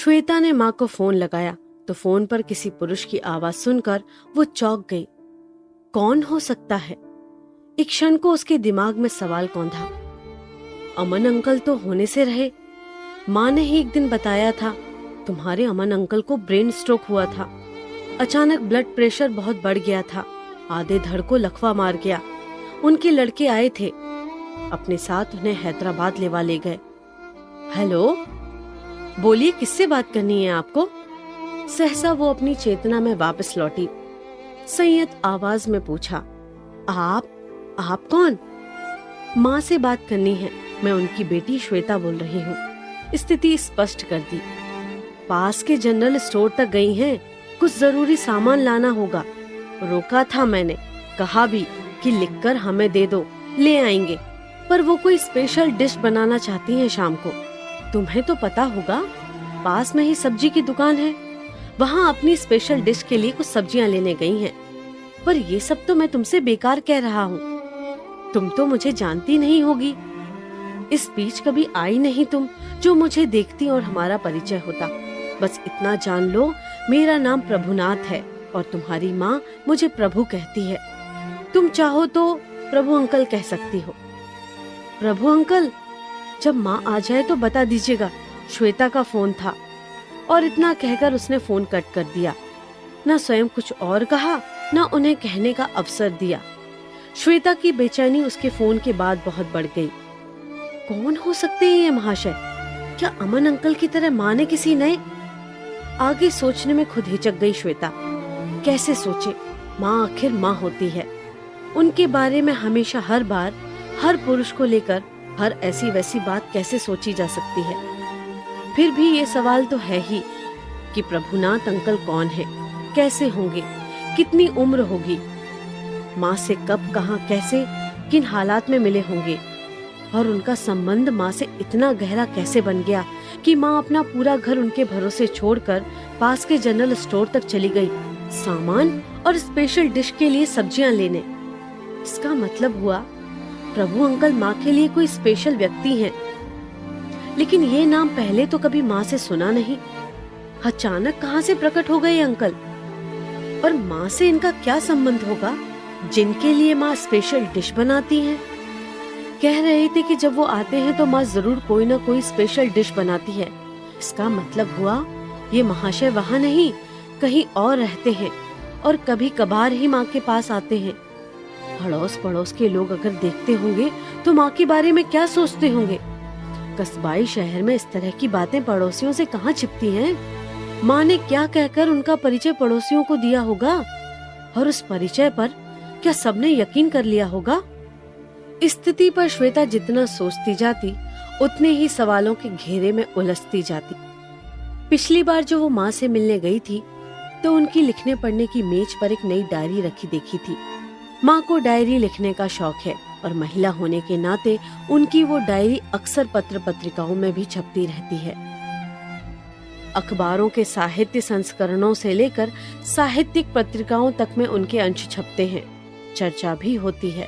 श्वेता ने माँ को फोन लगाया तो फोन पर किसी पुरुष की आवाज सुनकर वो चौंक गई। कौन हो सकता है? एक क्षण को उसके दिमाग में सवाल कौंधा। अमन अंकल तो होने से रहे। माँ ने ही एक दिन बताया था, तुम्हारे अमन अंकल को ब्रेन स्ट्रोक हुआ था। अचानक ब्लड प्रेशर बहुत बढ़ गया था, आधे धड़ को लकवा मार गया। उनके लड़के आए थे, अपने साथ उन्हें हैदराबाद ले गए। हेलो, बोलिए, किससे बात करनी है आपको? सहसा वो अपनी चेतना में वापस लौटी। संयत आवाज में पूछा, आप कौन? माँ से बात करनी है, मैं उनकी बेटी श्वेता बोल रही हूँ। स्थिति स्पष्ट कर दी। पास के जनरल स्टोर तक गई हैं, कुछ जरूरी सामान लाना होगा। रोका था मैंने, कहा भी कि लिखकर हमें दे दो, ले आएंगे। पर वो कोई स्पेशल डिश बनाना चाहती हैं शाम को। तुम्हें तो पता होगा, पास में ही सब्जी की दुकान है, वहाँ अपनी स्पेशल डिश के लिए कुछ सब्जियाँ लेने गई हैं। पर ये सब तो मैं तुमसे बेकार कह रहा हूँ, तुम तो मुझे जानती नहीं होगी। इस बीच कभी आई नहीं तुम, जो मुझे देखती और हमारा परिचय होता। बस इतना जान लो, मेरा नाम प्रभुनाथ है और तुम्हारी माँ मुझे प्रभु कहती है। तुम चाहो तो प्रभु अंकल कह सकती हो। प्रभु अंकल? जब माँ आ जाए तो बता दीजिएगा, श्वेता का फोन था। और इतना कहकर उसने फोन कट कर दिया। न स्वयं कुछ और कहा, न उन्हें कहने का अवसर दिया। श्वेता की बेचैनी उसके फोन के बाद बहुत बढ़ गई। कौन हो सकते हैं ये महाशय? क्या अमन अंकल की तरह माँ ने किसी नए? आगे सोचने में खुद हिचक गई श्वेता। कैसे सोचे? माँ आखिर माँ होती है। उनके बारे में हमेशा हर बार हर पुरुष को लेकर हर ऐसी वैसी बात कैसे सोची जा सकती है? फिर भी ये सवाल तो है ही कि प्रभुनाथ अंकल कौन है, कैसे होंगे, कितनी उम्र होगी, माँ से कब, कहाँ, कैसे, किन हालात में मिले होंगे, और उनका संबंध माँ से इतना गहरा कैसे बन गया कि माँ अपना पूरा घर उनके भरोसे छोड़कर पास के जनरल स्टोर तक चली गई, सामान और स्पेशल डिश के लिए सब्जियां लेने। इसका मतलब हुआ प्रभु अंकल माँ के लिए कोई स्पेशल व्यक्ति हैं। लेकिन ये नाम पहले तो कभी माँ से सुना नहीं। अचानक कहाँ से प्रकट हो गए अंकल? और माँ से इनका क्या संबंध होगा, जिनके लिए माँ स्पेशल डिश बनाती हैं? कह रहे थे कि जब वो आते हैं तो माँ जरूर कोई ना कोई स्पेशल डिश बनाती है। इसका मतलब हुआ ये महाशय वहाँ नहीं, कहीं और रहते हैं और कभी कभार ही माँ के पास आते हैं। अड़ोस पड़ोस के लोग अगर देखते होंगे तो माँ के बारे में क्या सोचते होंगे? कस्बाई शहर में इस तरह की बातें पड़ोसियों से कहाँ छिपती हैं? माँ ने क्या कहकर उनका परिचय पड़ोसियों को दिया होगा, और उस परिचय पर क्या सबने यकीन कर लिया होगा? स्थिति पर श्वेता जितना सोचती जाती, उतने ही सवालों के घेरे में उलझती जाती। पिछली बार जो वो माँ से मिलने गई थी तो उनकी लिखने पढ़ने की मेज पर एक नई डायरी रखी देखी थी। माँ को डायरी लिखने का शौक है और महिला होने के नाते उनकी वो डायरी अक्सर पत्र पत्रिकाओं में भी छपती रहती है। अखबारों के साहित्य संस्करणों से लेकर साहित्यिक पत्रिकाओं तक में उनके अंश छपते हैं। चर्चा भी होती है।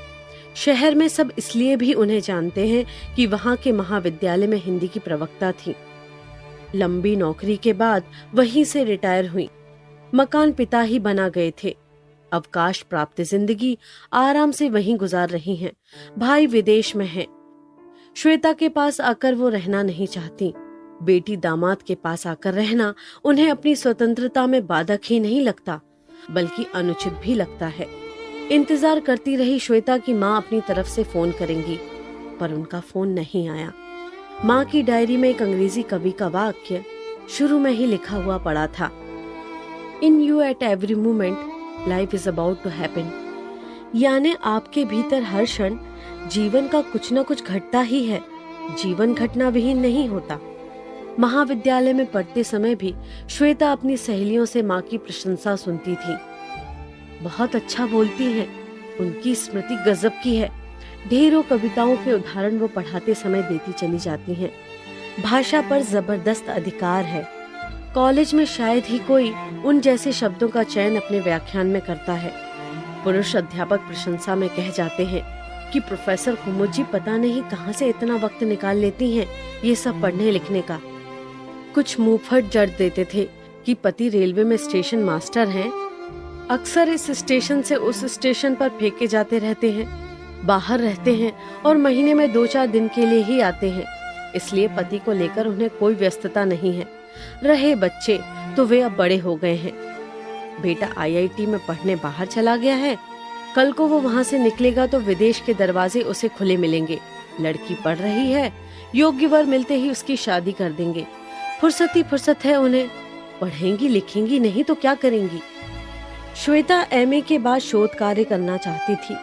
शहर में सब इसलिए भी उन्हें जानते हैं कि वहाँ के महाविद्यालय में हिंदी की प्रवक्ता थी। लंबी नौकरी के बाद वहीं से रिटायर हुई। मकान पिता ही बना गए थे। अवकाश प्राप्त जिंदगी आराम से वहीं गुजार रही हैं। भाई विदेश में है। श्वेता के पास आकर वो रहना नहीं चाहती। बेटी दामाद के पास आकर रहना उन्हें अपनी स्वतंत्रता में बाधक ही नहीं लगता, बल्कि अनुचित भी लगता है। इंतजार करती रही श्वेता की माँ अपनी तरफ से फोन करेंगी, पर उनका फोन नहीं आया। माँ की डायरी में एक अंग्रेजी कवि का वाक्य शुरू में ही लिखा हुआ पड़ा था, in you at every moment life is about to happen. यानी आपके भीतर हर क्षण जीवन का कुछ न कुछ घटता ही है, जीवन घटना विहीन नहीं होता। महाविद्यालय में पढ़ते समय भी श्वेता अपनी सहेलियों से माँ की प्रशंसा सुनती थी। बहुत अच्छा बोलती हैं, उनकी स्मृति गजब की है। ढेरों कविताओं के उदाहरण वो पढ़ाते समय देती चली जाती हैं। भाषा पर जबरदस्त अधिकार है। कॉलेज में शायद ही कोई उन जैसे शब्दों का चयन अपने व्याख्यान में करता है। पुरुष अध्यापक प्रशंसा में कह जाते हैं कि प्रोफेसर कुमुद जी पता नहीं कहाँ से इतना वक्त निकाल लेती हैं ये सब पढ़ने लिखने का। कुछ मुंहफट जड़ देते थे कि पति रेलवे में स्टेशन मास्टर हैं। अक्सर इस स्टेशन से उस स्टेशन पर फेंके जाते रहते हैं, बाहर रहते हैं और महीने में 2-4 दिन के लिए ही आते हैं। इसलिए पति को लेकर उन्हें कोई व्यस्तता नहीं है। रहे बच्चे तो वे अब बड़े हो गए हैं। बेटा IIT में पढ़ने बाहर चला गया है। कल को वो वहाँ से निकलेगा तो विदेश के दरवाजे उसे खुले मिलेंगे। लड़की पढ़ रही है, योग्य वर मिलते ही उसकी शादी कर देंगे। फुर्सत ही फुर्सत है उन्हें। पढ़ेंगी लिखेंगी नहीं तो क्या करेंगी। श्वेता MA के बाद शोध कार्य करना चाहती थी,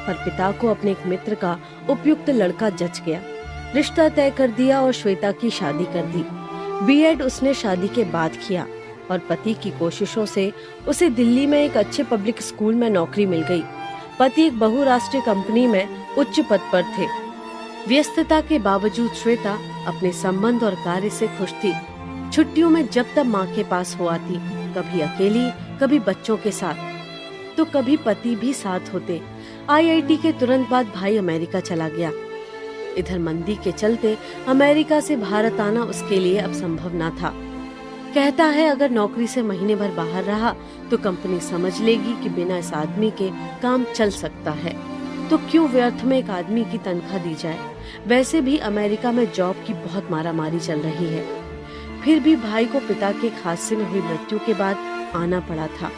पर पिता को अपने एक मित्र का उपयुक्त लड़का जच गया। रिश्ता तय कर दिया और श्वेता की शादी कर दी। B.Ed उसने शादी के बाद किया और पति की कोशिशों से उसे दिल्ली में एक अच्छे पब्लिक स्कूल में नौकरी मिल गई। पति एक बहुराष्ट्रीय कंपनी में उच्च पद पर थे। व्यस्तता के बावजूद श्वेता अपने संबंध और कार्य से खुश थी। छुट्टियों में जब तब माँ के पास हो आती, कभी अकेली, कभी बच्चों के साथ, तो कभी पति भी साथ होते। IIT के तुरंत बाद भाई अमेरिका चला गया। इधर मंदी के चलते अमेरिका से भारत आना उसके लिए अब संभव न था। कहता है अगर नौकरी से महीने भर बाहर रहा तो कंपनी समझ लेगी कि बिना इस आदमी के काम चल सकता है, तो क्यों व्यर्थ में एक आदमी की तनख्वाह दी जाए। वैसे भी अमेरिका में जॉब की बहुत मारामारी चल रही है। फिर भी भाई को पिता के एक हादसे में हुई मृत्यु के बाद आना पड़ा था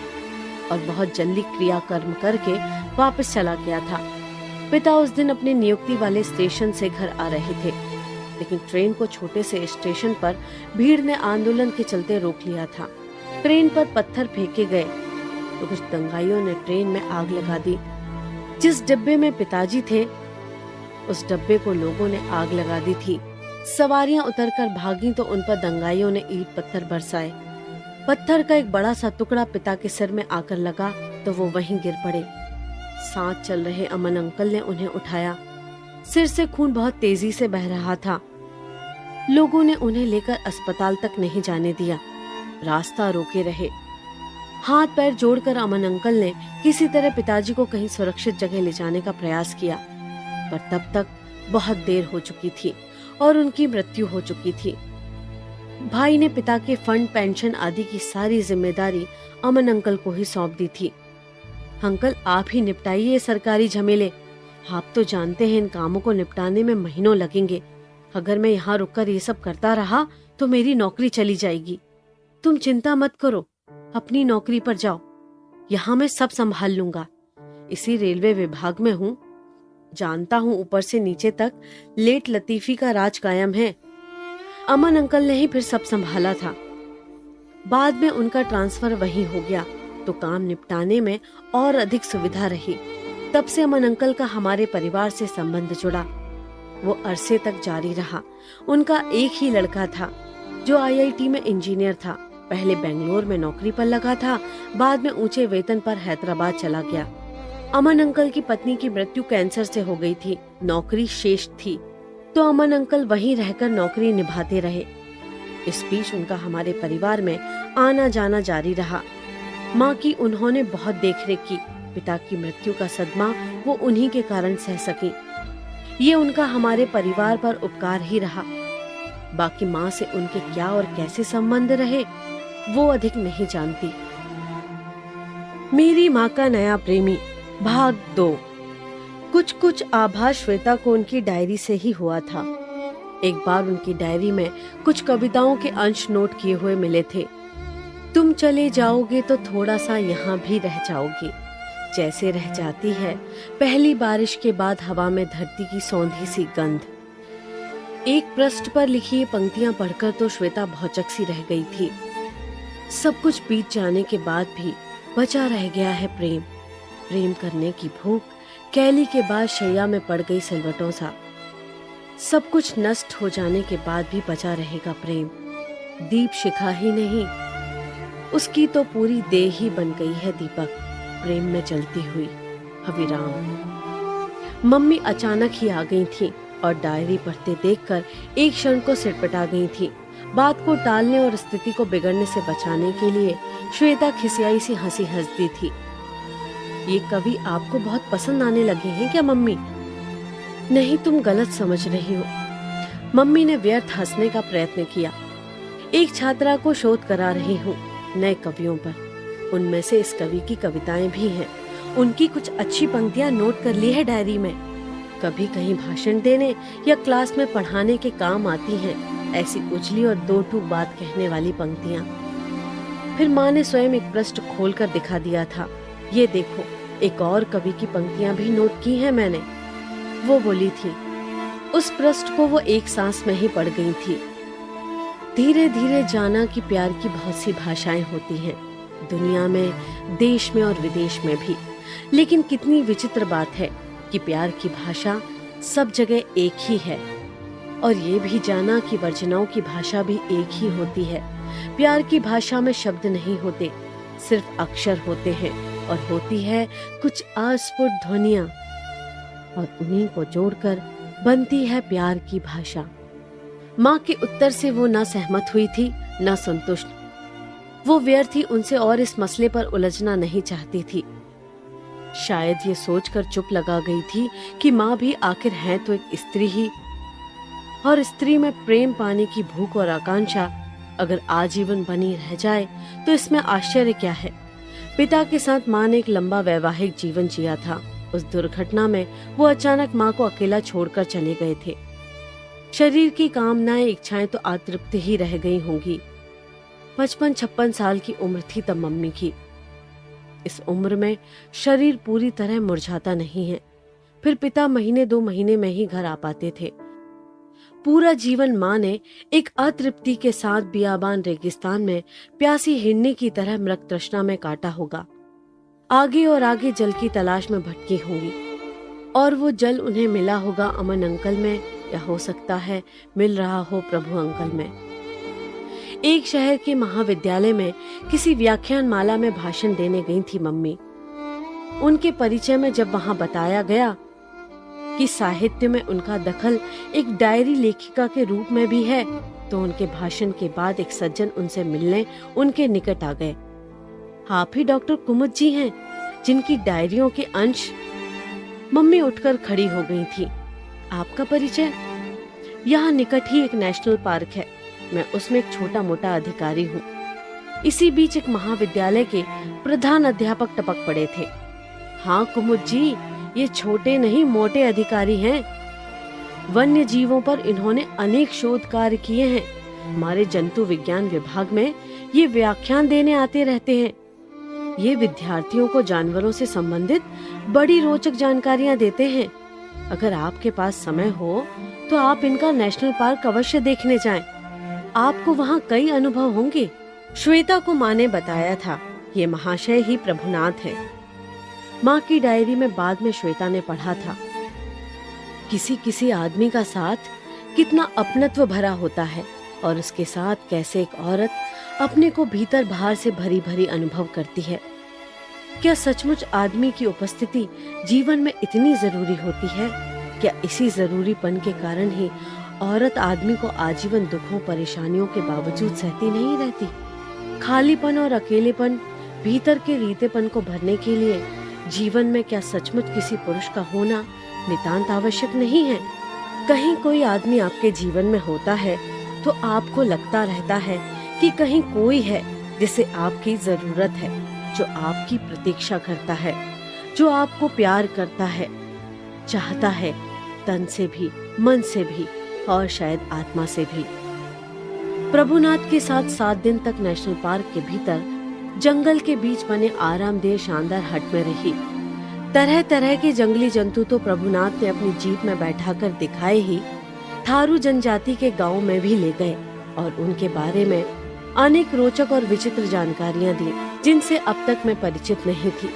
और बहुत जल्दी क्रियाकर्म करके वापस चला गया था। पिता उस दिन अपने नियुक्ति वाले स्टेशन से घर आ रहे थे, लेकिन ट्रेन को छोटे से स्टेशन पर भीड़ ने आंदोलन के चलते रोक लिया था। ट्रेन पर पत्थर फेंके गए तो कुछ दंगाइयों ने ट्रेन में आग लगा दी। जिस डिब्बे में पिताजी थे उस डिब्बे को लोगों ने आग लगा दी थी। सवारियां उतरकर भागी तो उन पर दंगाइयों ने ईंट पत्थर बरसाए। पत्थर का एक बड़ा सा टुकड़ा पिता के सिर में आकर लगा तो वो वहीं गिर पड़े। साथ चल रहे अमन अंकल ने उन्हें उठाया। सिर से खून बहुत तेजी से बह रहा था। लोगों ने उन्हें लेकर अस्पताल तक नहीं जाने दिया, रास्ता रोके रहे। हाथ पैर जोड़कर अमन अंकल ने किसी तरह पिताजी को कहीं सुरक्षित जगह ले जाने का प्रयास किया, पर तब तक बहुत देर हो चुकी थी और उनकी मृत्यु हो चुकी थी। भाई ने पिता के फंड, पेंशन आदि की सारी जिम्मेदारी अमन अंकल को ही सौंप दी थी। अंकल आप ही निपटाइए सरकारी झमेले। आप तो जानते हैं इन कामों को निपटाने में महीनों लगेंगे। अगर मैं यहाँ रुककर ये सब करता रहा तो मेरी नौकरी चली जाएगी। तुम चिंता मत करो, अपनी नौकरी पर जाओ, यहाँ मैं सब संभाल लूंगा। इसी रेलवे विभाग में हूँ, जानता हूँ ऊपर से नीचे तक लेट लतीफी का राज कायम है। अमन अंकल ने ही फिर सब संभाला था। बाद में उनका ट्रांसफर वहीं हो गया तो काम निपटाने में और अधिक सुविधा रही। तब से अमन अंकल का हमारे परिवार से संबंध जुड़ा। वो अरसे तक जारी रहा। उनका एक ही लड़का था जो IIT में इंजीनियर था। पहले बेंगलोर में नौकरी पर लगा था, बाद में ऊंचे वेतन पर हैदराबाद चला गया। अमन अंकल की पत्नी की मृत्यु कैंसर से हो गई थी। नौकरी शेष थी तो अमन अंकल वहीं रहकर नौकरी निभाते रहे। इस बीच उनका हमारे परिवार में आना जाना जारी रहा। माँ की उन्होंने बहुत देखरेख की। पिता की मृत्यु का सदमा वो उन्हीं के कारण सह सकी। ये उनका हमारे परिवार पर उपकार ही रहा। बाकी माँ से उनके क्या और कैसे संबंध रहे वो अधिक नहीं जानती। मेरी माँ का नया प्रेमी भाग 2। कुछ कुछ आभास श्वेता को उनकी डायरी से ही हुआ था। एक बार उनकी डायरी में कुछ कविताओं के अंश नोट किए हुए मिले थे। तुम चले जाओगे तो थोड़ा सा यहाँ भी रह जाओगे, जैसे रह जाती है पहली बारिश के बाद हवा में धरती की सौंधी सी गंध। एक पृष्ठ पर लिखी ये पंक्तियां पढ़कर तो श्वेता भौचक सी रह गई थी। सब कुछ बीत जाने के बाद भी बचा रह गया है प्रेम। प्रेम करने की भूख कैली के बाद शैया में पड़ गई सिलवटों सा। सब कुछ नष्ट हो जाने के बाद भी बचा रहेगा प्रेम। दीप शिखा ही नहीं, उसकी तो पूरी देह ही बन गई है दीपक, प्रेम में जलती हुई। अविराम। मम्मी अचानक ही आ गई थी और डायरी पढ़ते देखकर एक क्षण को सिटपटा गई थी। बात को टालने और स्थिति को बिगड़ने से बचाने के लिए श्वेता खिसियाई सी हंसी हंसती थी। ये कवि आपको बहुत पसंद आने लगे हैं क्या मम्मी? नहीं, तुम गलत समझ रही हो। मम्मी ने व्यर्थ हंसने का प्रयत्न किया। एक छात्रा को शोध करा रही हूँ नए कवियों पर। उनमें से इस कवि की कविताएं भी हैं। उनकी कुछ अच्छी पंक्तियां नोट कर ली है डायरी में। कभी कहीं भाषण देने या क्लास में पढ़ाने के काम आती हैं ऐसी उजली और दो टूक बात कहने वाली पंक्तियां। फिर माँ ने स्वयं एक पृष्ठ खोलकर दिखा दिया था। ये देखो, एक और कवि की पंक्तियां भी नोट की हैं मैंने। वो बोली थी। उस पृष्ठ को वो एक सांस में ही पढ़ गई थी। धीरे धीरे जाना कि प्यार की बहुत सी भाषाएं होती हैं, दुनिया में, देश में और विदेश में भी। लेकिन कितनी विचित्र बात है कि प्यार की भाषा सब जगह एक ही है। और ये भी जाना कि वर्जनाओं की भाषा भी एक ही होती है। प्यार की भाषा में शब्द नहीं होते, सिर्फ अक्षर होते हैं और होती है कुछ अस्फुट ध्वनियां, और उन्हीं को जोड़कर बनती है प्यार की भाषा। माँ के उत्तर से वो न सहमत हुई थी न संतुष्ट। वो व्यर्थ ही उनसे और इस मसले पर उलझना नहीं चाहती थी। शायद ये सोचकर चुप लगा गई थी कि माँ भी आखिर है तो एक स्त्री ही, और स्त्री में प्रेम पाने की भूख और आकांक्षा अगर आजीवन बनी रह जाए तो इसमें आश्चर्य क्या है। पिता के साथ माँ ने एक लंबा वैवाहिक जीवन जिया था। उस दुर्घटना में वो अचानक माँ को अकेला छोड़कर चले गए थे। शरीर की कामनाएं, इच्छाएं तो अतृप्त ही रह गई होंगी। 55-56 साल की उम्र थी तब मम्मी की। इस उम्र में शरीर पूरी तरह मुरझाता नहीं है। फिर पिता महीने 2 महीने में ही घर आ पाते थे। पूरा जीवन माँ ने एक अतृप्ति के साथ बियाबान रेगिस्तान में प्यासी हिरनी की तरह मृग तृष्णा में काटा होगा। आगे और आगे जल की तलाश में भटकी होंगी, और वो जल उन्हें मिला होगा अमन अंकल में, या हो सकता है मिल रहा हो प्रभु अंकल में। एक शहर के महाविद्यालय में किसी व्याख्यान माला में भाषण देने गई थी मम्मी। उनके परिचय में जब वहां बताया गया कि साहित्य में उनका दखल एक डायरी लेखिका के रूप में भी है, तो उनके भाषण के बाद एक सज्जन उनसे मिलने उनके निकट आ गए। आप ही डॉक्टर कुमुद जी हैं जिनकी डायरियों के अंश। मम्मी उठकर खड़ी हो गई थी। आपका परिचय? यहाँ निकट ही एक नेशनल पार्क है, मैं उसमें एक छोटा मोटा अधिकारी हूँ। इसी बीच एक महाविद्यालय के प्रधान अध्यापक टपक पड़े थे। हाँ कुमुद जी, ये छोटे नहीं मोटे अधिकारी हैं। वन्य जीवों पर इन्होंने अनेक शोध कार्य किए हैं। हमारे जंतु विज्ञान विभाग में ये व्याख्यान देने आते रहते हैं। ये विद्यार्थियों को जानवरों से संबंधित बड़ी रोचक जानकारियां देते हैं। अगर आपके पास समय हो तो आप इनका नेशनल पार्क अवश्य देखने जाएं। आपको वहाँ कई अनुभव होंगे। श्वेता को माँ ने बताया था, ये महाशय ही प्रभुनाथ है। माँ की डायरी में बाद में श्वेता ने पढ़ा था, किसी किसी आदमी का साथ कितना अपनत्व भरा होता है, और उसके साथ कैसे एक औरत अपने को भीतर बाहर से भरी भरी अनुभव करती है। क्या सचमुच आदमी की उपस्थिति जीवन में इतनी जरूरी होती है? क्या इसी जरूरीपन के कारण ही औरत आदमी को आजीवन दुखों परेशानियों के बावजूद सहती नहीं रहती? खालीपन और अकेलेपन, भीतर के रीतेपन को भरने के लिए जीवन में क्या सचमुच किसी पुरुष का होना नितांत आवश्यक नहीं है? कहीं कोई आदमी आपके जीवन में होता है तो आपको लगता रहता है कि कहीं कोई है जिसे आपकी जरूरत है, जो आपकी प्रतीक्षा करता है, जो आपको प्यार करता है, चाहता है, तन से भी, मन से भी और शायद आत्मा से भी। प्रभुनाथ के साथ 7 दिन तक नेशनल पार्क के भीतर जंगल के बीच बने आरामदेह शानदार हट में रही। तरह तरह के जंगली जंतु तो प्रभुनाथ ने अपनी जीप में बैठाकर दिखाए ही, थारू जनजाति के गांव में भी ले गए और उनके बारे में अनेक रोचक और विचित्र जानकारियां दी जिनसे अब तक मैं परिचित नहीं थी।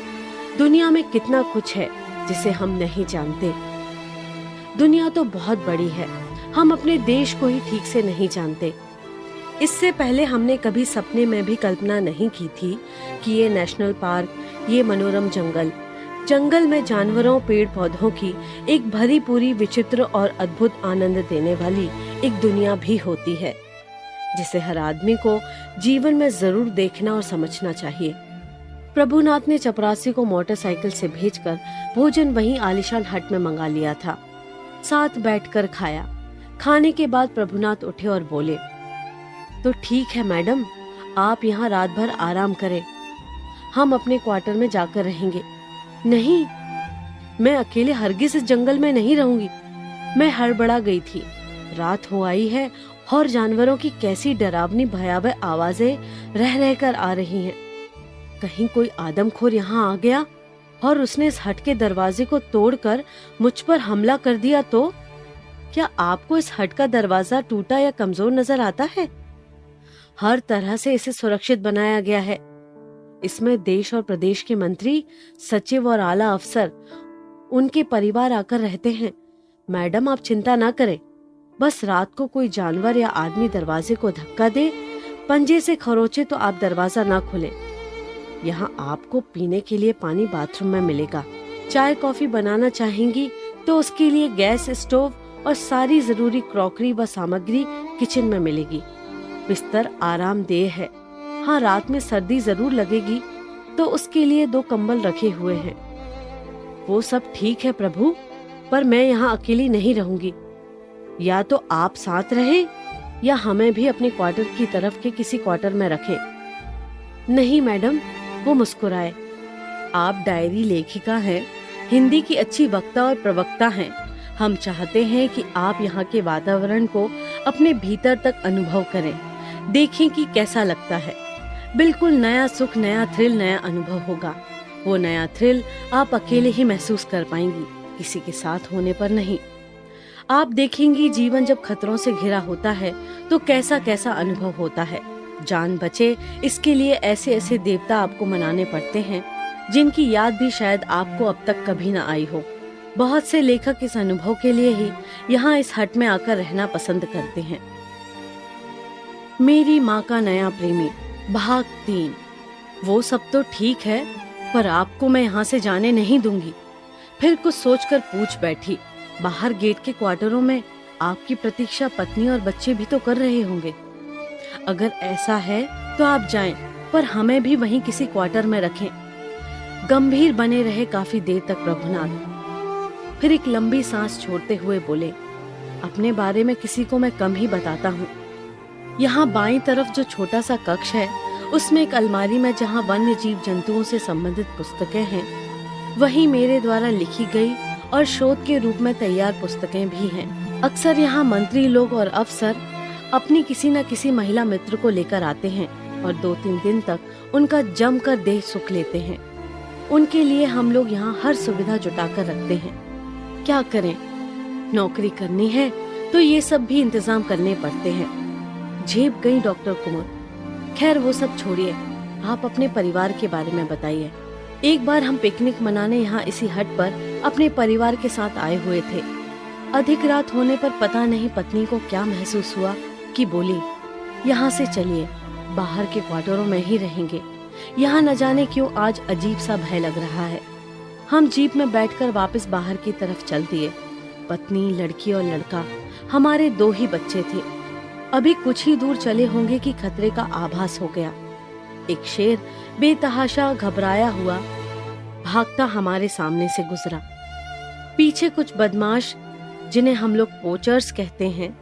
दुनिया में कितना कुछ है जिसे हम नहीं जानते। दुनिया तो बहुत बड़ी है, हम अपने देश को ही ठीक से नहीं जानते। इससे पहले हमने कभी सपने में भी कल्पना नहीं की थी कि ये नेशनल पार्क, ये मनोरम जंगल में जानवरों, पेड़ पौधों की एक भरी पूरी विचित्र और अद्भुत आनंद देने वाली एक दुनिया भी होती है, जिसे हर आदमी को जीवन में जरूर देखना और समझना चाहिए। प्रभुनाथ ने चपरासी को मोटरसाइकिल से भेजकर भोजन वहीं आलीशान हट में मंगा लिया था। साथ बैठकर खाया। खाने के बाद प्रभुनाथ उठे और बोले, तो ठीक है मैडम, आप यहाँ रात भर आराम करें, हम अपने क्वार्टर में जाकर रहेंगे। नहीं, मैं अकेले हरगिज इस जंगल में नहीं रहूंगी। मैं हड़बड़ा गई थी। रात हो आई है और जानवरों की कैसी डरावनी भयावह आवाजें रह रहकर आ रही हैं। कहीं कोई आदमखोर यहाँ आ गया और उसने इस हट के दरवाजे को तोड़कर मुझ पर हमला कर दिया तो? क्या आपको इस हट का दरवाजा टूटा या कमजोर नजर आता है? हर तरह से इसे सुरक्षित बनाया गया है। इसमें देश और प्रदेश के मंत्री, सचिव और आला अफसर, उनके परिवार आकर रहते हैं। मैडम, आप चिंता ना करें। बस रात को कोई जानवर या आदमी दरवाजे को धक्का दे, पंजे से खरोचे तो आप दरवाजा ना खोलें। यहाँ आपको पीने के लिए पानी बाथरूम में मिलेगा। चाय कॉफी बनाना चाहेंगी तो उसके लिए गैस स्टोव और सारी जरूरी क्रॉकरी व सामग्री किचन में मिलेगी। बिस्तर आरामदेह है। हाँ, रात में सर्दी जरूर लगेगी तो उसके लिए 2 कंबल रखे हुए हैं। वो सब ठीक है प्रभु, पर मैं यहाँ अकेली नहीं रहूंगी। या तो आप साथ रहे या हमें भी अपने क्वार्टर की तरफ के किसी क्वार्टर में रखें। नहीं मैडम, वो मुस्कुराए। आप डायरी लेखिका हैं, हिंदी की अच्छी वक्ता और प्रवक्ता हैं। हम चाहते हैं कि आप यहाँ के वातावरण को अपने भीतर तक अनुभव करें, देखें कि कैसा लगता है। बिल्कुल नया सुख, नया थ्रिल, नया अनुभव होगा। वो नया थ्रिल आप अकेले ही महसूस कर पाएंगी, किसी के साथ होने पर नहीं। आप देखेंगी जीवन जब खतरों से घिरा होता है तो कैसा कैसा अनुभव होता है। जान बचे इसके लिए ऐसे ऐसे देवता आपको मनाने पड़ते हैं जिनकी याद भी शायद आपको अब तक कभी न आई हो। बहुत से लेखक इस अनुभव के लिए ही यहाँ इस हट में आकर रहना पसंद करते हैं। मेरी माँ का नया प्रेमी, भाग 3। वो सब तो ठीक है, पर आपको मैं यहाँ से जाने नहीं दूंगी। फिर कुछ सोचकर पूछ बैठी, बाहर गेट के क्वार्टरों में आपकी प्रतीक्षा पत्नी और बच्चे भी तो कर रहे होंगे। अगर ऐसा है तो आप जाएं, पर हमें भी वहीं किसी क्वार्टर में रखें। गंभीर बने रहे काफी देर तक प्रभुनाथ। फिर एक लंबी सांस छोड़ते हुए बोले, अपने बारे में किसी को मैं कम ही बताता हूँ। यहाँ बाईं तरफ जो छोटा सा कक्ष है, उसमें एक अलमारी में जहाँ वन्य जीव जंतुओं से संबंधित पुस्तकें हैं, वहीं मेरे द्वारा लिखी गई और शोध के रूप में तैयार पुस्तकें भी हैं। अक्सर यहाँ मंत्री लोग और अफसर अपनी किसी न किसी महिला मित्र को लेकर आते हैं और 2-3 दिन तक उनका जमकर देह सुख लेते हैं। उनके लिए हम लोग यहाँ हर सुविधा जुटाकर रखते हैं। क्या करें, नौकरी करनी है तो ये सब भी इंतजाम करने पड़ते हैं। झेप गई डॉक्टर कुमार। खैर वो सब छोड़िए, आप अपने परिवार के बारे में बताइए। एक बार हम पिकनिक मनाने यहाँ इसी हट पर अपने परिवार के साथ आए हुए थे। अधिक रात होने पर पता नहीं पत्नी को क्या महसूस हुआ कि बोली, यहाँ से चलिए, बाहर के क्वार्टरों में ही रहेंगे। यहाँ न जाने क्यों आज अजीब सा भय लग रहा है। हम जीप में बैठकर वापस बाहर की तरफ चल दिए। पत्नी, लड़की और लड़का, हमारे 2 ही बच्चे थे। अभी कुछ ही दूर चले होंगे कि खतरे का आभास हो गया। एक शेर बेतहाशा घबराया हुआ भागता हमारे सामने से गुजरा। पीछे कुछ बदमाश, जिन्हें हम लोग पोचर्स कहते हैं,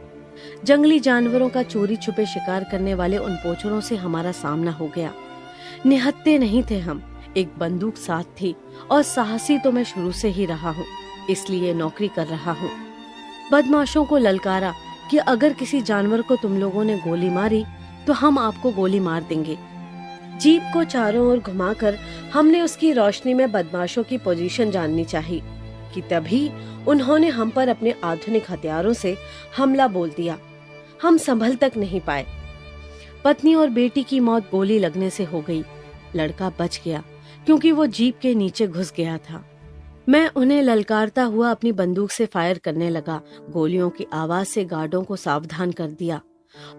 जंगली जानवरों का चोरी छुपे शिकार करने वाले उन पोचरों से हमारा सामना हो गया। निहत्थे नहीं थे हम, एक बंदूक साथ थी और साहसी तो मैं शुरू से ही रहा हूँ, इसलिए नौकरी कर रहा हूँ। बदमाशों को ललकारा कि अगर किसी जानवर को तुम लोगों ने गोली मारी तो हम आपको गोली मार देंगे। जीप को चारों ओर घुमाकर हमने उसकी रोशनी में बदमाशों की पोजीशन जाननी चाहिए कि तभी उन्होंने हम पर अपने आधुनिक हथियारों से हमला बोल दिया। हम संभल तक नहीं पाए। पत्नी और बेटी की मौत गोली लगने से हो गई। लड़का बच गया क्योंकि वो जीप के नीचे घुस गया था। मैं उन्हें ललकारता हुआ अपनी बंदूक से फायर करने लगा। गोलियों की आवाज से गार्डों को सावधान कर दिया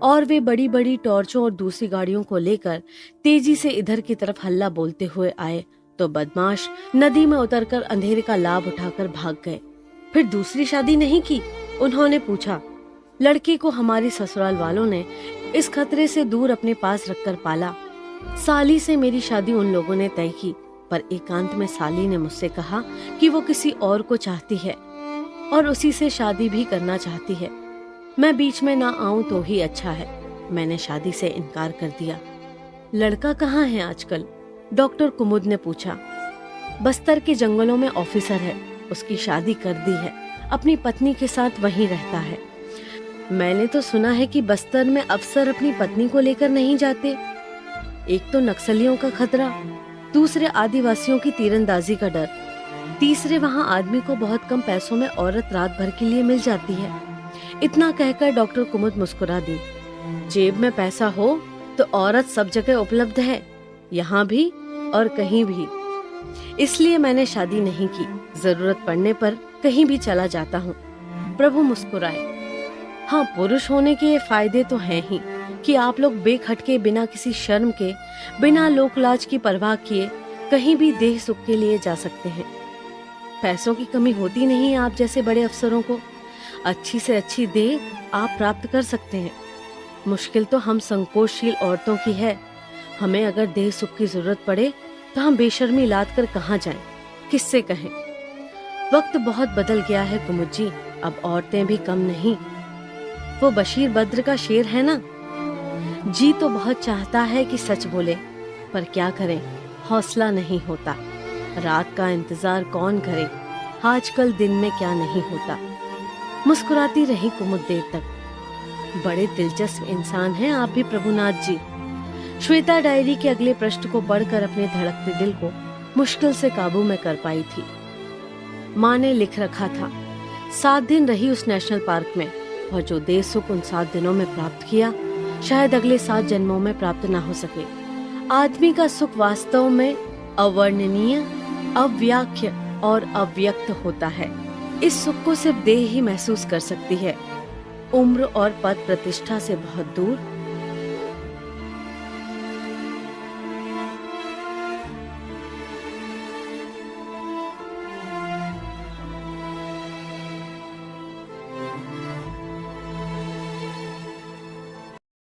और वे बड़ी बड़ी टॉर्चों और दूसरी गाड़ियों को लेकर तेजी से इधर की तरफ हल्ला बोलते हुए आए तो बदमाश नदी में उतरकर अंधेरे का लाभ उठाकर भाग गए। फिर दूसरी शादी नहीं की? उन्होंने पूछा। लड़के को हमारी ससुराल वालों ने इस खतरे से दूर अपने पास रखकर पाला। साली से मेरी शादी उन लोगों ने तय की, पर एकांत में साली ने मुझसे कहा कि वो किसी और को चाहती है और उसी से शादी भी करना चाहती है। मैं बीच में ना आऊं तो ही अच्छा है। मैंने शादी से इनकार कर दिया। लड़का कहाँ है आजकल? डॉक्टर कुमुद ने पूछा। बस्तर के जंगलों में ऑफिसर है, उसकी शादी कर दी है, अपनी पत्नी के साथ वहीं रहता है। मैंने तो सुना है कि बस्तर में अफसर अपनी पत्नी को लेकर नहीं जाते। एक तो नक्सलियों का खतरा, दूसरे आदिवासियों की तीरंदाजी का डर, तीसरे वहाँ आदमी को बहुत कम पैसों में औरत रात भर के लिए मिल जाती है। इतना कहकर डॉक्टर कुमुद मुस्कुरा दी। जेब में पैसा हो तो औरत सब जगह उपलब्ध है, यहाँ भी और कहीं भी। इसलिए मैंने शादी नहीं की, जरूरत पड़ने पर कहीं भी चला जाता हूँ। प्रभु मुस्कुराए। हाँ, पुरुष होने के ये फायदे तो हैं ही कि आप लोग बेखटके, बिना किसी शर्म के, बिना लोकलाज की परवाह किए कहीं भी देह सुख के लिए जा सकते हैं। पैसों की कमी होती नहीं आप जैसे बड़े अफसरों को। अच्छी से अच्छी देह आप प्राप्त कर सकते हैं। मुश्किल तो हम संकोचशील औरतों की है। हमें अगर देह सुख की जरूरत पड़े तो हम बेशर्मी लाद कर कहाँ जाएं, किससे कहें। वक्त बहुत बदल गया है कुमुद जी, अब औरतें भी कम नहीं। वो बशीर बद्र का शेर है ना, जी तो बहुत चाहता है कि सच बोले, पर क्या करें, हौसला नहीं होता। रात का इंतजार कौन करे, आजकल दिन में क्या नहीं होता। मुस्कुराती रही कुमुद देर तक। बड़े दिलचस्प इंसान हैं आप भी प्रभुनाथ जी। श्वेता डायरी के अगले पृष्ठ को पढ़कर अपने धड़कते दिल को मुश्किल से काबू में कर पाई थी। माँ ने लिख रखा था, 7 दिन रही उस नेशनल पार्क में, और जो देह सुख उन 7 दिनों में प्राप्त किया शायद अगले 7 जन्मों में प्राप्त ना हो सके। आदमी का सुख वास्तव में अवर्णनीय, अव्याख्य और अव्यक्त होता है। इस सुख को सिर्फ देह ही महसूस कर सकती है। उम्र और पद प्रतिष्ठा से बहुत दूर